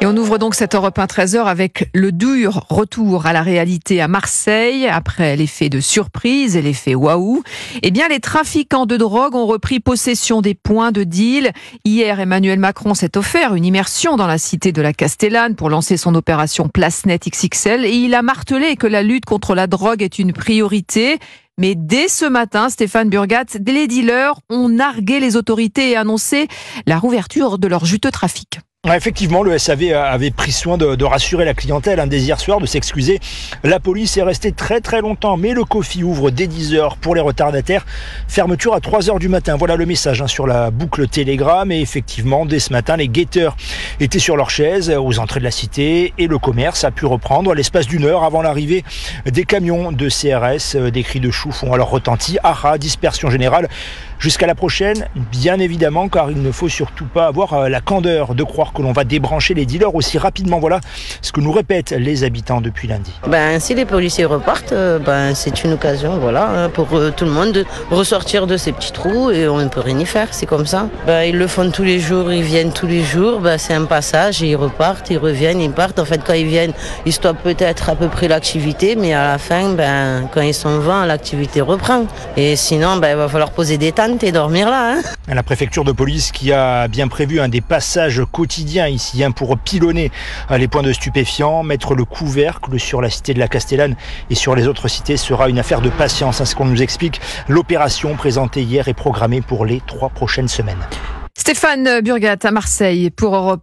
Et on ouvre donc cette Europe 1 13h avec le dur retour à la réalité à Marseille. Après l'effet de surprise et l'effet waouh, eh bien les trafiquants de drogue ont repris possession des points de deal. Hier, Emmanuel Macron s'est offert une immersion dans la cité de la Castellane pour lancer son opération Place Net XXL et il a martelé que la lutte contre la drogue est une priorité. Mais dès ce matin, Stéphane Burgat, les dealers ont nargué les autorités et annoncé la rouverture de leur juteux trafic. Effectivement, le SAV avait pris soin de rassurer la clientèle dès hier soir, de s'excuser. La police est restée très longtemps, mais le COFI ouvre dès 10h pour les retardataires. Fermeture à 3h du matin. Voilà le message sur la boucle Telegram. Et effectivement, dès ce matin, les guetteurs étaient sur leurs chaises aux entrées de la cité et le commerce a pu reprendre l'espace d'une heure avant l'arrivée des camions de CRS. Des cris de choux font alors retenti. Dispersion générale. Jusqu'à la prochaine, bien évidemment, car il ne faut surtout pas avoir la candeur de croire que l'on va débrancher les dealers aussi rapidement. Voilà ce que nous répètent les habitants depuis lundi. Si les policiers repartent, c'est une occasion pour tout le monde de ressortir de ces petits trous et on ne peut rien y faire, c'est comme ça. Ils le font tous les jours, ils viennent tous les jours, c'est un passage et ils repartent, ils reviennent, ils partent. En fait, quand ils viennent, ils stoppent peut-être à peu près l'activité, mais à la fin, quand ils s'en vont, l'activité reprend. Et sinon, il va falloir poser des tentes et dormir là. La préfecture de police qui a bien prévu des passages quotidiens ici pour pilonner les points de stupéfiants, mettre le couvercle sur la cité de la Castellane et sur les autres cités sera une affaire de patience. Ce qu'on nous explique, l'opération présentée hier est programmée pour les 3 prochaines semaines. Stéphane Burgat à Marseille pour Europe.